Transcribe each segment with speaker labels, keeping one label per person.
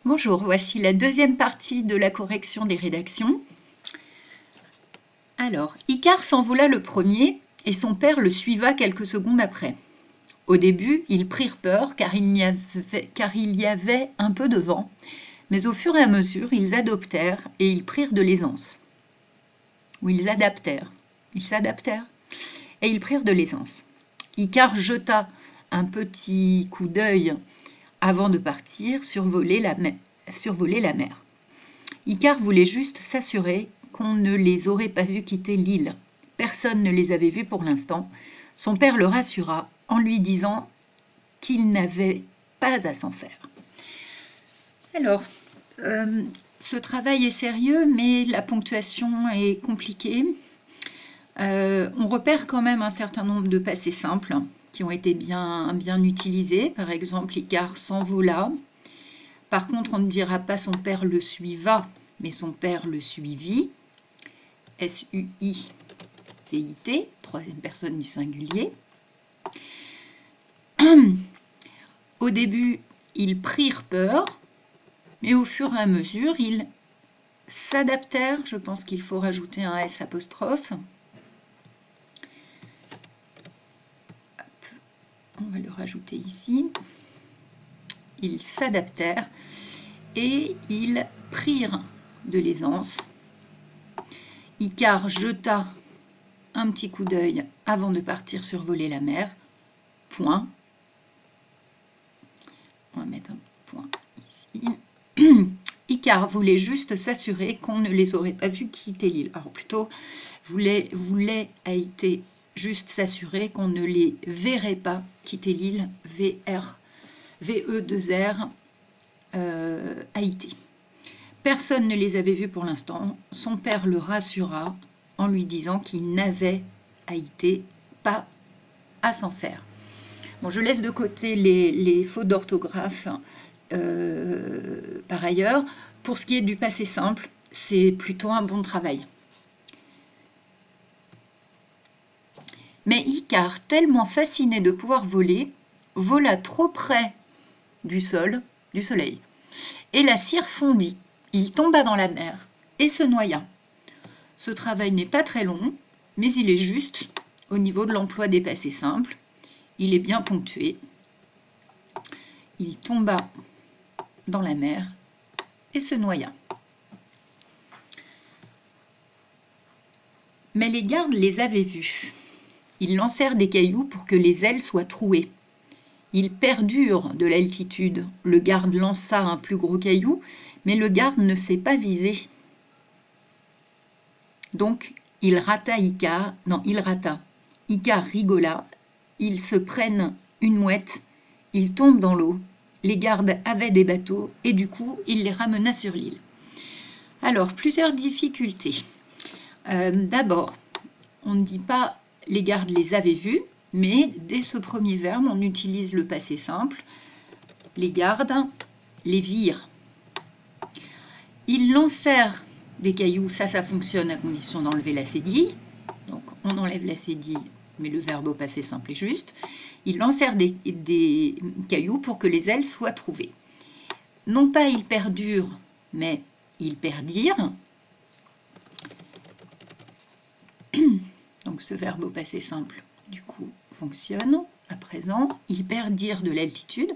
Speaker 1: Bonjour, voici la deuxième partie de la correction des rédactions. Alors, Icare s'envola le premier et son père le suiva quelques secondes après. Au début, ils prirent peur car il y avait un peu de vent, mais au fur et à mesure, ils adoptèrent et ils prirent de l'aisance. Ou ils adaptèrent. Ils s'adaptèrent et ils prirent de l'aisance. Icare jeta un petit coup d'œil avant de partir, survoler la mer. Icare voulait juste s'assurer qu'on ne les aurait pas vus quitter l'île. Personne ne les avait vus pour l'instant. Son père le rassura en lui disant qu'il n'avait pas à s'en faire. Alors, ce travail est sérieux, mais la ponctuation est compliquée. On repère quand même un certain nombre de passés simples qui ont été bien utilisés. Par exemple, Icare s'envola. Par contre, on ne dira pas son père le suiva, mais son père le suivit. S-U-I-V-I-T, troisième personne du singulier. Au début, ils prirent peur, mais au fur et à mesure, ils s'adaptèrent. Je pense qu'il faut rajouter un S apostrophe. On va le rajouter ici. Ils s'adaptèrent et ils prirent de l'aisance. Icare jeta un petit coup d'œil avant de partir survoler la mer. Point. On va mettre un point ici. Icare voulait juste s'assurer qu'on ne les aurait pas vus quitter l'île. Alors plutôt, voulait a été juste s'assurer qu'on ne les verrait pas quitter l'île. V-E-2-R, Haïti. Personne ne les avait vus pour l'instant. Son père le rassura en lui disant qu'il n'avait Haïti pas à s'en faire. Bon, je laisse de côté les fautes d'orthographe par ailleurs. Pour ce qui est du passé simple, c'est plutôt un bon travail. Mais Icare, tellement fasciné de pouvoir voler, vola trop près du soleil, et la cire fondit. Il tomba dans la mer et se noya. Ce travail n'est pas très long, mais il est juste au niveau de l'emploi des passés simples. Il est bien ponctué. Il tomba dans la mer et se noya. Mais les gardes les avaient vus. Ils lancèrent des cailloux pour que les ailes soient trouées. Ils perdurent de l'altitude. Le garde lança un plus gros caillou, mais le garde ne s'est pas visé. Donc, il rata Icare. Non, il rata. Icare rigola. Ils se prennent une mouette. Ils tombent dans l'eau. Les gardes avaient des bateaux et du coup, il les ramena sur l'île. Alors, plusieurs difficultés. D'abord, on ne dit pas les gardes les avaient vus, mais dès ce premier verbe, on utilise le passé simple. Les gardes les virent. Ils lancèrent des cailloux, ça fonctionne à condition d'enlever la cédille. Donc on enlève la cédille, mais le verbe au passé simple est juste. Ils lancèrent des cailloux pour que les ailes soient trouvées. Non pas ils perdurent, mais ils perdirent. Donc ce verbe au passé simple, du coup, fonctionne. À présent, ils perdirent de l'altitude.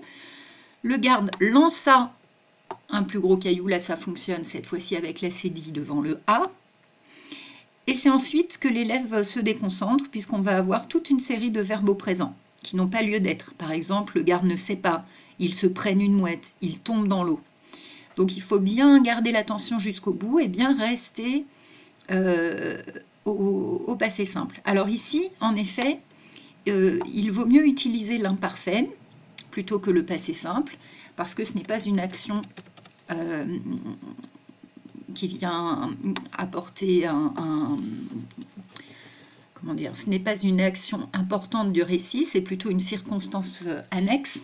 Speaker 1: Le garde lança un plus gros caillou, là ça fonctionne cette fois-ci avec la cédille devant le A. Et c'est ensuite que l'élève se déconcentre puisqu'on va avoir toute une série de verbes au présent qui n'ont pas lieu d'être. Par exemple, le garde ne sait pas, ils se prennent une mouette, ils tombent dans l'eau. Donc il faut bien garder l'attention jusqu'au bout et bien rester au passé simple. Alors ici, en effet, il vaut mieux utiliser l'imparfait plutôt que le passé simple parce que ce n'est pas une action qui vient apporter comment dire, ce n'est pas une action importante du récit, c'est plutôt une circonstance annexe.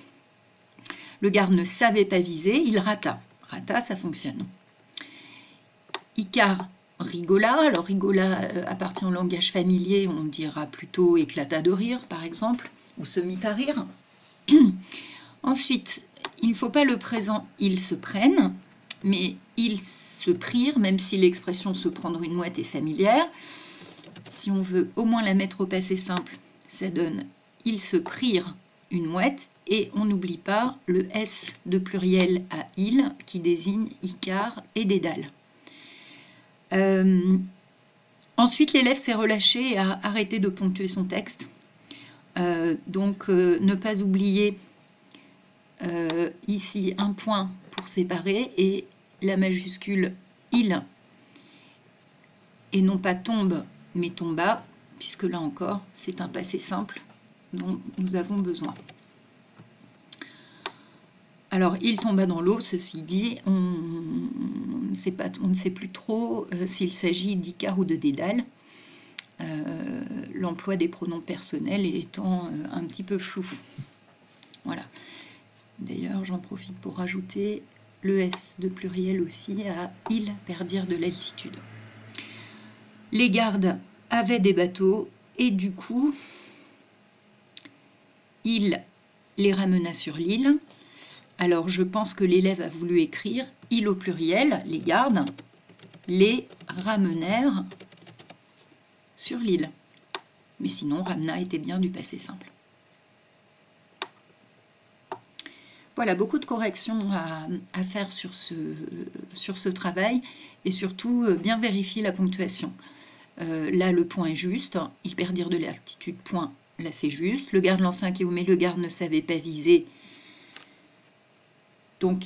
Speaker 1: Le garde ne savait pas viser, il rata. Rata, ça fonctionne. Icare rigola. Alors rigola appartient au langage familier, on dira plutôt éclata de rire, par exemple, ou se mit à rire. Ensuite, il ne faut pas le présent « ils se prennent », mais « ils se prirent », même si l'expression « se prendre une mouette » est familière. Si on veut au moins la mettre au passé simple, ça donne « ils se prirent une mouette » et on n'oublie pas le S de pluriel à « il » qui désigne Icare et Dédale. Ensuite, l'élève s'est relâché et a arrêté de ponctuer son texte. Ne pas oublier ici un point pour séparer et la majuscule « il » et non pas « tombe » mais « tomba », puisque là encore, c'est un passé simple dont nous avons besoin. Alors, il tomba dans l'eau, ceci dit, on ne sait plus trop s'il s'agit d'Icare ou de Dédale, l'emploi des pronoms personnels étant un petit peu flou. Voilà. D'ailleurs, j'en profite pour rajouter le S de pluriel aussi à « ils perdirent de l'altitude ». Les gardes avaient des bateaux et du coup, il les ramena sur l'île. Alors, je pense que l'élève a voulu écrire « ils » au pluriel, les gardes, les ramenèrent sur l'île. Mais sinon, ramena était bien du passé simple. Voilà, beaucoup de corrections à faire sur ce travail et surtout bien vérifier la ponctuation. Là, le point est juste. Ils perdirent de l'altitude, point. Là, c'est juste. Le garde lança un mais le garde ne savait pas viser. Donc,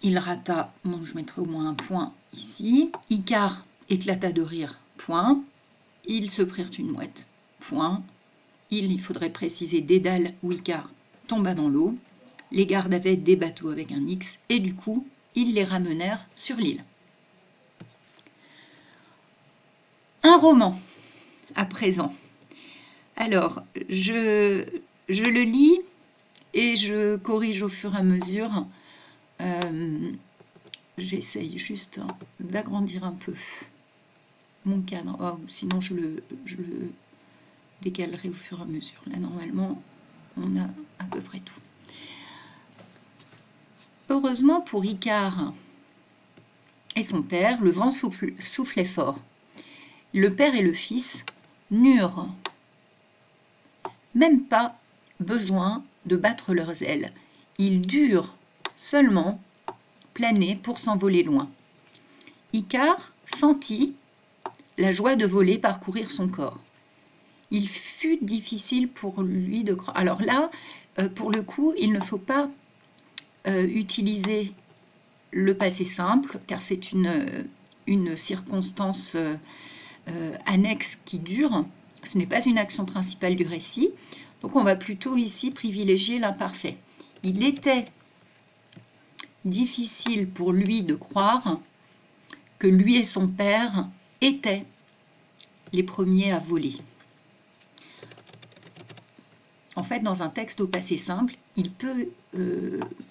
Speaker 1: il rata. Bon, je mettrai au moins un point ici. Icare éclata de rire, point. Ils se prirent une mouette, point. Il faudrait préciser Dédale ou Icare tomba dans l'eau. Les gardes avaient des bateaux avec un X et du coup, ils les ramenèrent sur l'île. Un roman, à présent. Alors, je le lis et je corrige au fur et à mesure. J'essaye juste d'agrandir un peu mon cadre. Oh, sinon, je le décalerai au fur et à mesure. Là, normalement, on a à peu près tout. Heureusement pour Icare et son père, le vent soufflait fort. Le père et le fils n'eurent même pas besoin de battre leurs ailes. Ils durent seulement planer pour s'envoler loin. Icare sentit la joie de voler parcourir son corps. Il fut difficile pour lui de croire. Alors là, pour le coup, il ne faut pas utiliser le passé simple, car c'est une circonstance annexe qui dure. Ce n'est pas une action principale du récit. Donc on va plutôt ici privilégier l'imparfait. Il était difficile pour lui de croire que lui et son père étaient les premiers à voler. En fait, dans un texte au passé simple, il peut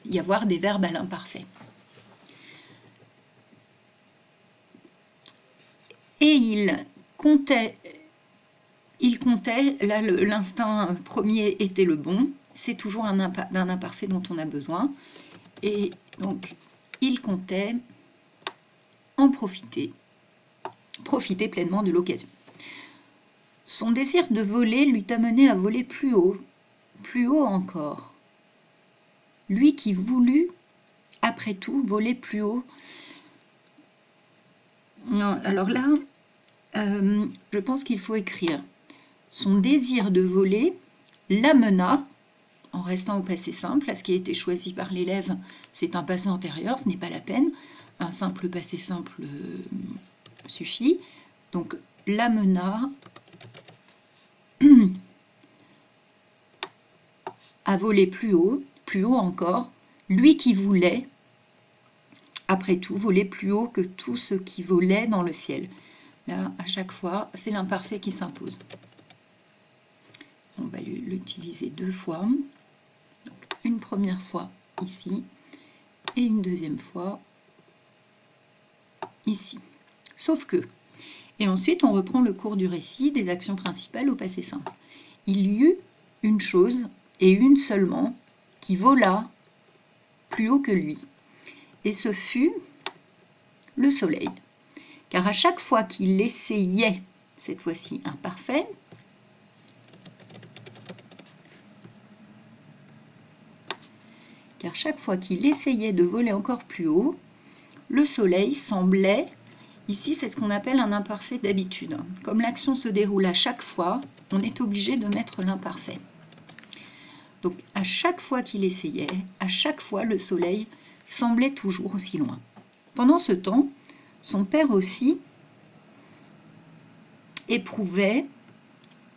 Speaker 1: y avoir des verbes à l'imparfait. Et il comptait, là l'instinct premier était le bon, c'est toujours d'un imparfait dont on a besoin. Et donc, il comptait en profiter pleinement de l'occasion. Son désir de voler l'eût amené à voler plus haut encore. Lui qui voulut, après tout, voler plus haut. Non, alors là, je pense qu'il faut écrire son désir de voler l'amena, en restant au passé simple, à ce qui a été choisi par l'élève, c'est un passé antérieur, ce n'est pas la peine. Un simple passé simple suffit. Donc, l'amena à voler plus haut encore, lui qui voulait, après tout, voler plus haut que tout ce qui volait dans le ciel. Là, à chaque fois, c'est l'imparfait qui s'impose. On va l'utiliser deux fois. Donc, une première fois ici et une deuxième fois ici. Sauf que, et ensuite on reprend le cours du récit des actions principales au passé simple. Il y eut une chose, et une seulement, qui vola plus haut que lui. Et ce fut le soleil. Car à chaque fois qu'il essayait, cette fois-ci imparfait, car chaque fois qu'il essayait de voler encore plus haut, le soleil semblait, ici c'est ce qu'on appelle un imparfait d'habitude. Comme l'action se déroule à chaque fois, on est obligé de mettre l'imparfait. Donc à chaque fois qu'il essayait, à chaque fois le soleil semblait toujours aussi loin. Pendant ce temps, son père aussi éprouvait,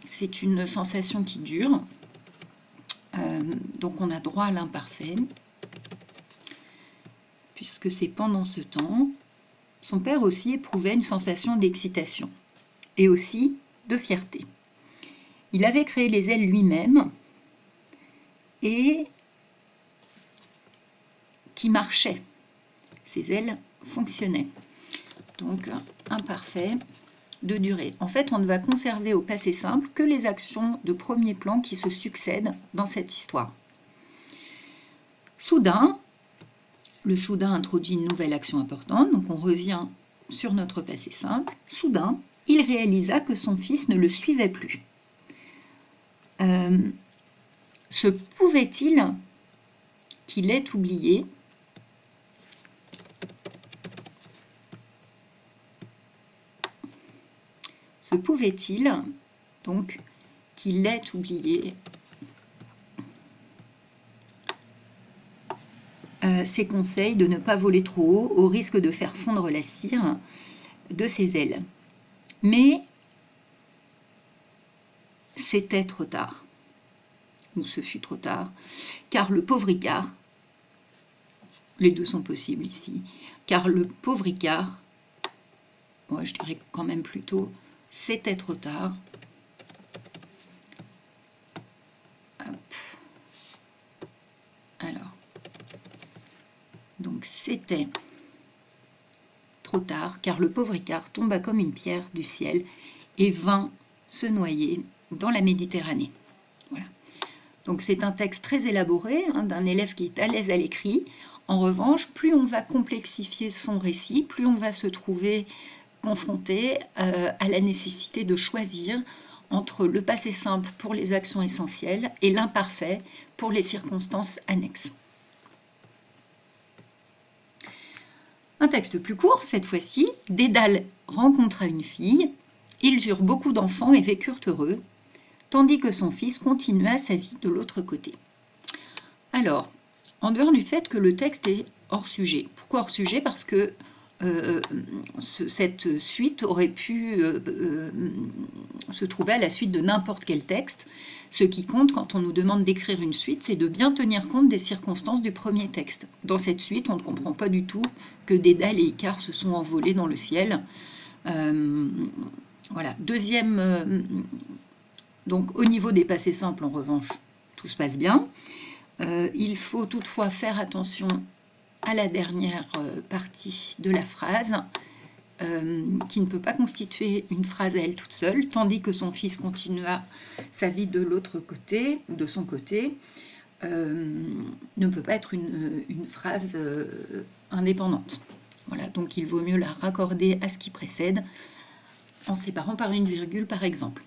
Speaker 1: c'est une sensation qui dure, donc on a droit à l'imparfait, puisque c'est pendant ce temps, son père aussi éprouvait une sensation d'excitation et aussi de fierté. Il avait créé les ailes lui-même et qui marchaient. Ces ailes fonctionnaient. Donc imparfait de durée. En fait, on ne va conserver au passé simple que les actions de premier plan qui se succèdent dans cette histoire. Soudain, le soudain introduit une nouvelle action importante, donc on revient sur notre passé simple. Soudain, il réalisa que son fils ne le suivait plus. Se pouvait-il qu'il ait oublié ? Se pouvait-il donc qu'il ait oublié ses conseils de ne pas voler trop haut au risque de faire fondre la cire de ses ailes. Mais c'était trop tard, ou ce fut trop tard, car le pauvre Icare, les deux sont possibles ici, car le pauvre Icare, moi je dirais quand même plutôt, c'était trop tard. Hop. Alors, donc c'était trop tard, car le pauvre Icare tomba comme une pierre du ciel et vint se noyer dans la Méditerranée. Voilà. Donc c'est un texte très élaboré, d'un élève qui est à l'aise à l'écrit. En revanche, plus on va complexifier son récit, plus on va se trouver confronté à la nécessité de choisir entre le passé simple pour les actions essentielles et l'imparfait pour les circonstances annexes. Un texte plus court, cette fois-ci. Dédale rencontra une fille. Ils eurent beaucoup d'enfants et vécurent heureux, tandis que son fils continua sa vie de l'autre côté. Alors, en dehors du fait que le texte est hors sujet. Pourquoi hors sujet ? Parce que cette suite aurait pu se trouver à la suite de n'importe quel texte. Ce qui compte quand on nous demande d'écrire une suite, c'est de bien tenir compte des circonstances du premier texte. Dans cette suite, on ne comprend pas du tout que Dédale et Icare se sont envolés dans le ciel. Voilà. Deuxième, donc au niveau des passés simples, en revanche, tout se passe bien. Il faut toutefois faire attention à la dernière partie de la phrase, qui ne peut pas constituer une phrase à elle toute seule, tandis que son fils continua sa vie de l'autre côté, de son côté, ne peut pas être une phrase indépendante. Voilà, donc il vaut mieux la raccorder à ce qui précède, en séparant par une virgule par exemple.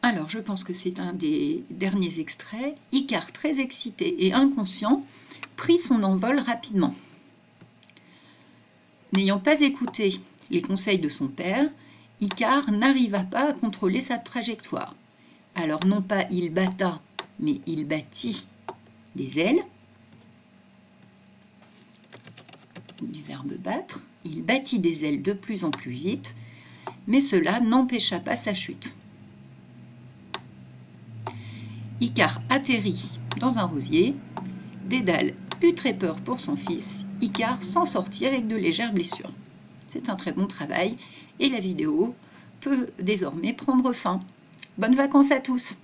Speaker 1: Alors, je pense que c'est un des derniers extraits. Icare, très excité et inconscient, prit son envol rapidement. N'ayant pas écouté les conseils de son père, Icare n'arriva pas à contrôler sa trajectoire. Alors, non pas il batta, mais il bâtit des ailes, du verbe battre. Il bâtit des ailes de plus en plus vite, mais cela n'empêcha pas sa chute. Icare atterrit dans un rosier. Dédale eut très peur pour son fils. Icare s'en sortit avec de légères blessures. C'est un très bon travail et la vidéo peut désormais prendre fin. Bonnes vacances à tous!